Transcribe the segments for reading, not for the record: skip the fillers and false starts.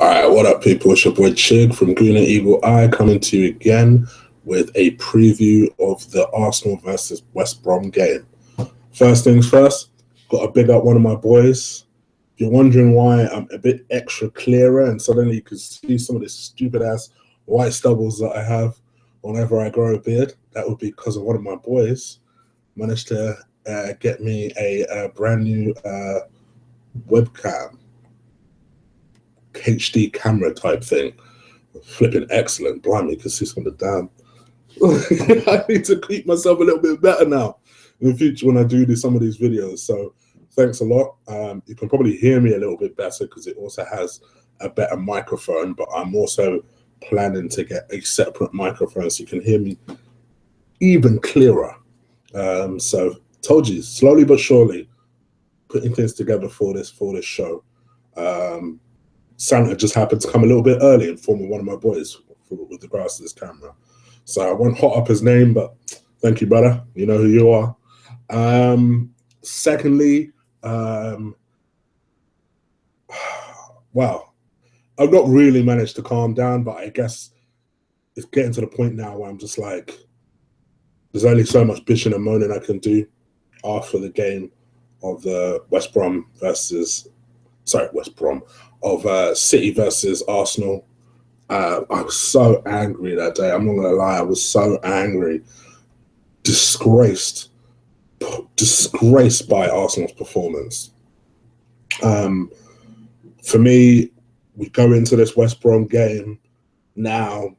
All right, what up, people? It's your boy Chig from Gooner Eagle Eye coming to you again with a preview of the Arsenal versus West Brom game. First things first, got to big up one of my boys. If you're wondering why I'm a bit extra clearer and suddenly you can see some of the stupid-ass white stubbles that I have whenever I grow a beard, that would be because of one of my boys managed to get me a brand new webcam. HD camera type thing. Flipping excellent. Blimey, you can see some of the damn. I need to keep myself a little bit better now in the future when I do some of these videos. So thanks a lot. You can probably hear me a little bit better because it also has a better microphone, but I'm also planning to get a separate microphone so you can hear me even clearer. So told you, slowly but surely, putting things together for this show. Santa just happened to come a little bit early and form one of my boys with regards to this camera. So I won't hot up his name, but thank you, brother. You know who you are. Secondly, wow, I've not really managed to calm down, but I guess it's getting to the point now where I'm just like, there's only so much bitching and moaning I can do after the game of the City versus Arsenal. I was so angry that day. I'm not gonna lie, I was so angry, disgraced by Arsenal's performance. For me, we go into this West Brom game now.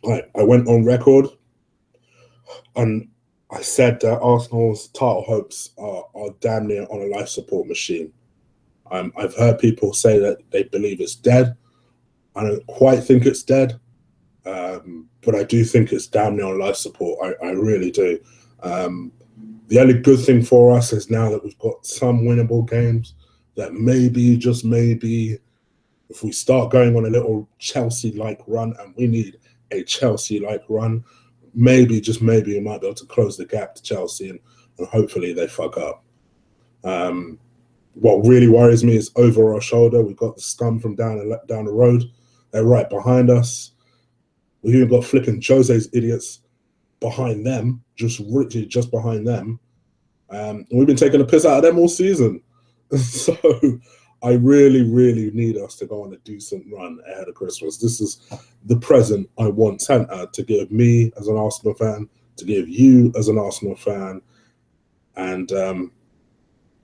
I went on record and I said that Arsenal's title hopes are damn near on a life support machine. I've heard people say that they believe it's dead. I don't quite think it's dead, but I do think it's damn near on life support. I really do. The only good thing for us is now that we've got some winnable games that maybe, just maybe, if we start going on a little Chelsea-like run, and we need a Chelsea-like run, maybe, just maybe, we might be able to close the gap to Chelsea and hopefully they fuck up. What really worries me is over our shoulder. We've got the scum from down the road. They're right behind us. We've even got flipping Jose's idiots behind them, just literally just behind them. And we've been taking a piss out of them all season. So I really, really need us to go on a decent run ahead of Christmas. This is the present I want Santa to give me as an Arsenal fan, to give you as an Arsenal fan. And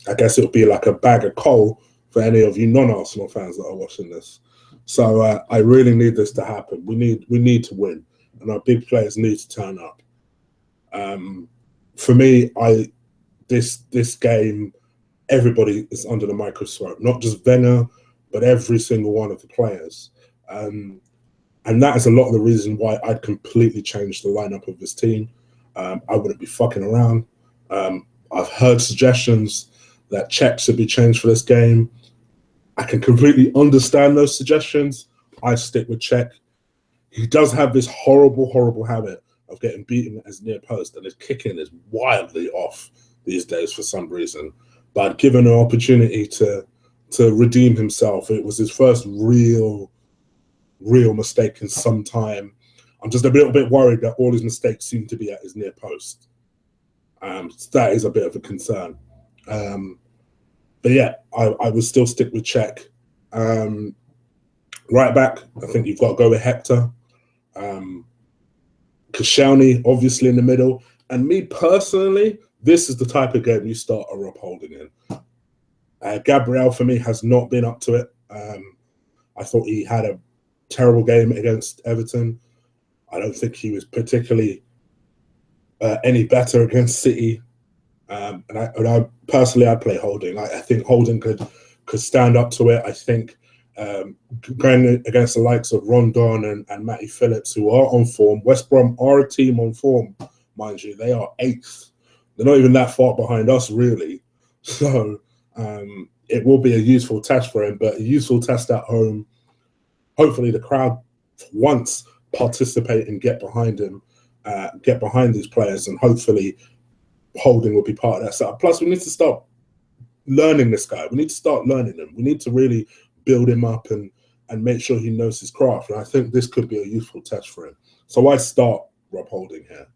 I guess it'll be like a bag of coal for any of you non-Arsenal fans that are watching this. So I really need this to happen. We need to win, and our big players need to turn up. For me, this game, everybody is under the microscope, not just Wenger, but every single one of the players. And that is a lot of the reason why I'd completely changed the lineup of this team. I wouldn't be fucking around. I've heard suggestions that Czech should be changed for this game. I can completely understand those suggestions. I stick with Czech. He does have this horrible, horrible habit of getting beaten as near post, and his kicking is wildly off these days for some reason. But given an opportunity to redeem himself, it was his first real mistake in some time. I'm just a little bit worried that all his mistakes seem to be at his near post. So that is a bit of a concern. But yeah, I would still stick with Czech. Right back, I think you've got to go with Hector. Koscielny, obviously, in the middle. And me personally, this is the type of game you start a Rob Holding in. Gabriel, for me, has not been up to it. I thought he had a terrible game against Everton. I don't think he was particularly any better against City. And I personally, I'd play Holding. I think Holding could stand up to it. I think going against the likes of Rondon and Matty Phillips, who are on form. West Brom are a team on form, mind you. They are 8th. They're not even that far behind us, really. So it will be a useful test for him, but a useful test at home. Hopefully the crowd once participate and get behind him, get behind these players, and hopefully Holding will be part of that setup. Plus, we need to start learning this guy. We need to start learning him. We need to really build him up and and make sure he knows his craft. And I think this could be a useful test for him. So I start Rob Holding here.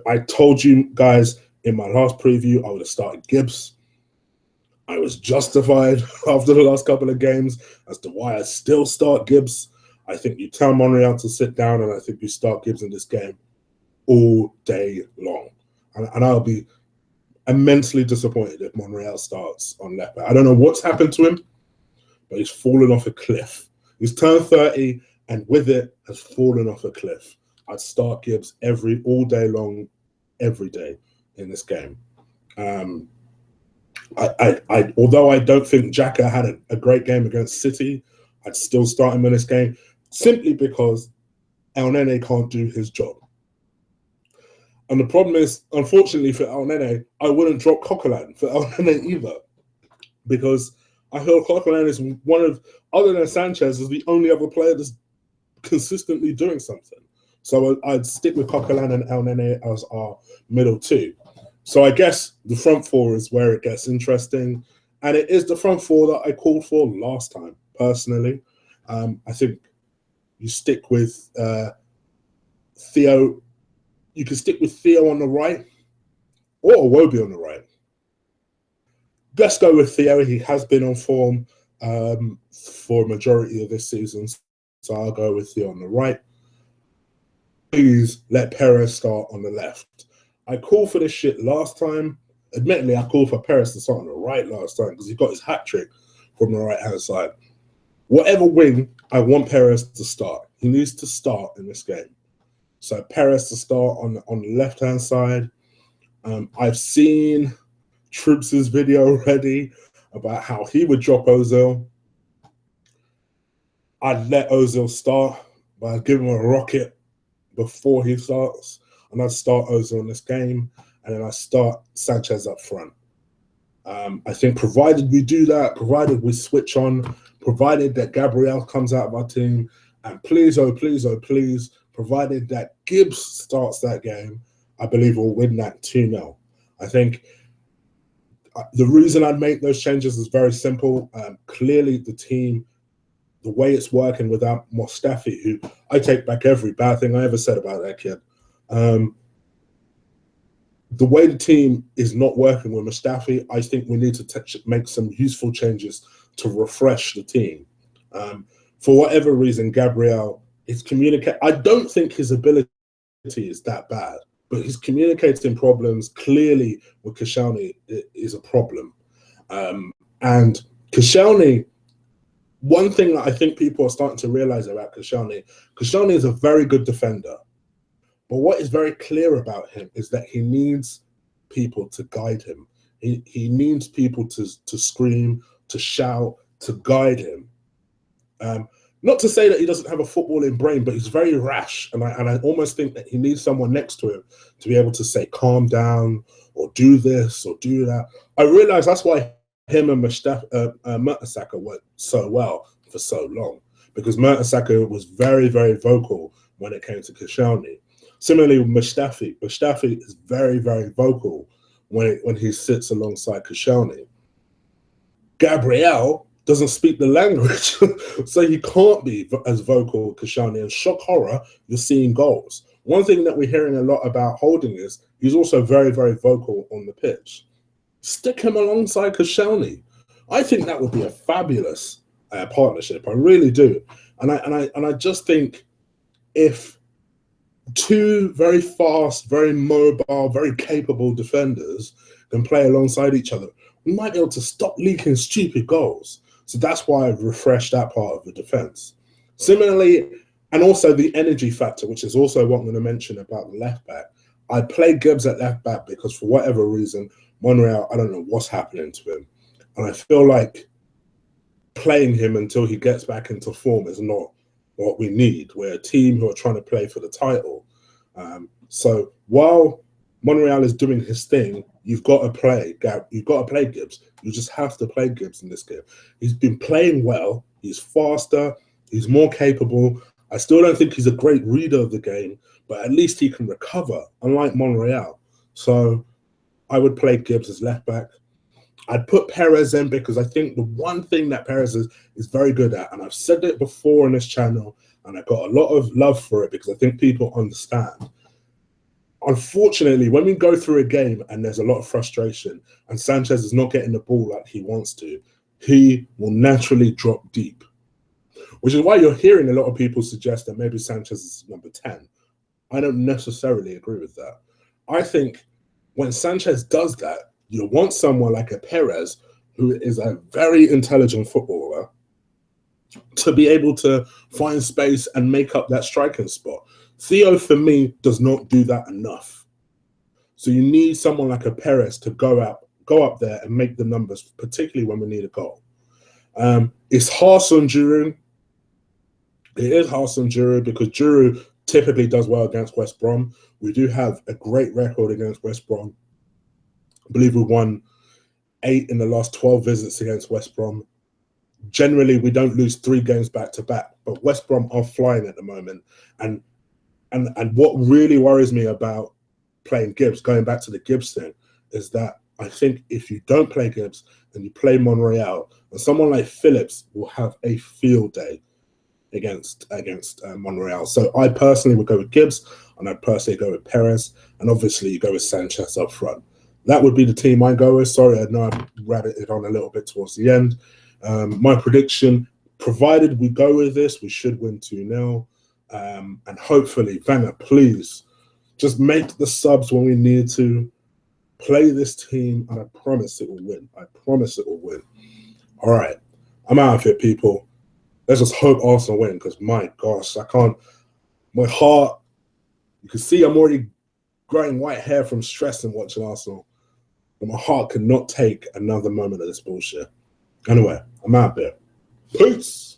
I told you guys in my last preview I would have started Gibbs. I was justified after the last couple of games as to why I still start Gibbs. I think you tell Monreal to sit down, and I think you start Gibbs in this game all day long. And I'll be immensely disappointed if Monreal starts on left back. I don't know what's happened to him, but he's fallen off a cliff. He's turned 30, and with it has fallen off a cliff. I'd start Gibbs all day long, every day in this game. Although I don't think Xhaka had a great game against City, I'd still start him in this game simply because El Nene can't do his job. And the problem is, unfortunately for El Nene, I wouldn't drop Coquelin for El Nene either, because I feel Coquelin is one of, other than Sanchez, is the only other player that's consistently doing something. So I'd stick with Coquelin and El Nene as our middle two. So I guess the front four is where it gets interesting. And it is the front four that I called for last time, personally. I think you stick with Theo. You can stick with Theo on the right or Iwobi on the right. Let's go with Theo. He has been on form for a majority of this season. So I'll go with Theo on the right. Please let Perez start on the left. I called for this shit last time. Admittedly, I called for Perez to start on the right last time because he got his hat trick from the right-hand side. Whatever wing, I want Perez to start. He needs to start in this game. So Perez to start on the left-hand side. I've seen Troops' video already about how he would drop Ozil. I'd let Ozil start, but I'd give him a rocket before he starts. And I'd start Ozil in this game, and then I start Sanchez up front. I think provided we do that, provided we switch on, provided that Gabriel comes out of our team, and please, oh please, oh please, provided that Gibbs starts that game, I believe we'll win that 2-0. I think the reason I'd make those changes is very simple. Clearly the team, the way it's working without Mustafi, who I take back every bad thing I ever said about that kid. The way the team is not working with Mustafi, I think we need to make some useful changes to refresh the team. For whatever reason, Gabriel is communicating. I don't think his ability is that bad, but his communicating problems clearly with Koscielny is a problem. And Koscielny, one thing that I think people are starting to realize about Koscielny is a very good defender. But what is very clear about him is that he needs people to guide him. He needs people to scream, to shout, to guide him. Not to say that he doesn't have a footballing brain, but he's very rash. And I almost think that he needs someone next to him to be able to say, calm down, or do this, or do that. I realize that's why him and Mertesacker worked so well for so long, because Mertesacker was very, very vocal when it came to Koscielny. Similarly with Mustafi. Mustafi is very, very vocal when he sits alongside Koscielny. Gabriel doesn't speak the language, so he can't be as vocal with Koscielny. And shock horror, you're seeing goals. One thing that we're hearing a lot about Holding is he's also very, very vocal on the pitch. Stick him alongside Koscielny. I think that would be a fabulous partnership. I really do. And I just think if two very fast, very mobile, very capable defenders can play alongside each other, we might be able to stop leaking stupid goals. So that's why I've refreshed that part of the defense. Similarly, and also the energy factor, which is also what I'm going to mention about the left back. I play Gibbs at left back because for whatever reason, Monreal, I don't know what's happening to him. And I feel like playing him until he gets back into form is not what we need. We're a team who are trying to play for the title. So while Monreal is doing his thing, you've got to play Gibbs. You just have to play Gibbs in this game. He's been playing well. He's faster. He's more capable. I still don't think he's a great reader of the game, but at least he can recover, unlike Monreal. So I would play Gibbs as left back. I'd put Perez in because I think the one thing that Perez is very good at, and I've said it before on this channel, and I got a lot of love for it because I think people understand. Unfortunately, when we go through a game and there's a lot of frustration and Sanchez is not getting the ball like he wants to, he will naturally drop deep, which is why you're hearing a lot of people suggest that maybe Sanchez is number 10. I don't necessarily agree with that. I think when Sanchez does that, you want someone like a Perez, who is a very intelligent footballer, to be able to find space and make up that striking spot. Theo, for me, does not do that enough. So you need someone like a Perez to go up there and make the numbers, particularly when we need a goal. It's harsh on Giroud. It is harsh on Giroud because Giroud typically does well against West Brom. We do have a great record against West Brom. I believe we won 8 in the last 12 visits against West Brom. Generally, we don't lose 3 games back to back, but West Brom are flying at the moment. And what really worries me about playing Gibbs, going back to the Gibbs thing, is that I think if you don't play Gibbs and you play Monreal, and someone like Phillips will have a field day against Monreal. So I personally would go with Gibbs, and I'd personally go with Perez, and obviously you go with Sanchez up front. That would be the team I go with. Sorry, I know I rabbited on a little bit towards the end. My prediction, provided we go with this, we should win 2-0. And hopefully, Wenger, please, just make the subs when we need to. Play this team, and I promise it will win. I promise it will win. All right. I'm out of it, people. Let's just hope Arsenal win, because my gosh, I can't. My heart, you can see I'm already growing white hair from stress and watching Arsenal. But my heart cannot take another moment of this bullshit. Anyway, I'm out there. Peace.